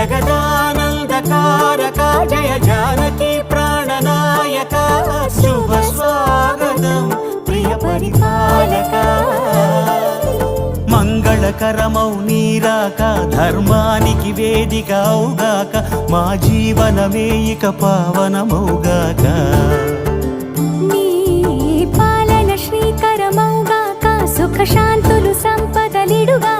జగదానందకారక జయ జానకి ప్రాణనాయక శుభ స్వాగతం ప్రియ పరిపాలక మంగళకరమౌ నీరాక ధర్మానికి వేదిక అవుగాక మా జీవనమే ఇక పావనమౌగాక నీ పాలన శ్రీకరమౌగాక సుఖ శాంతులు సంపదలిడుగా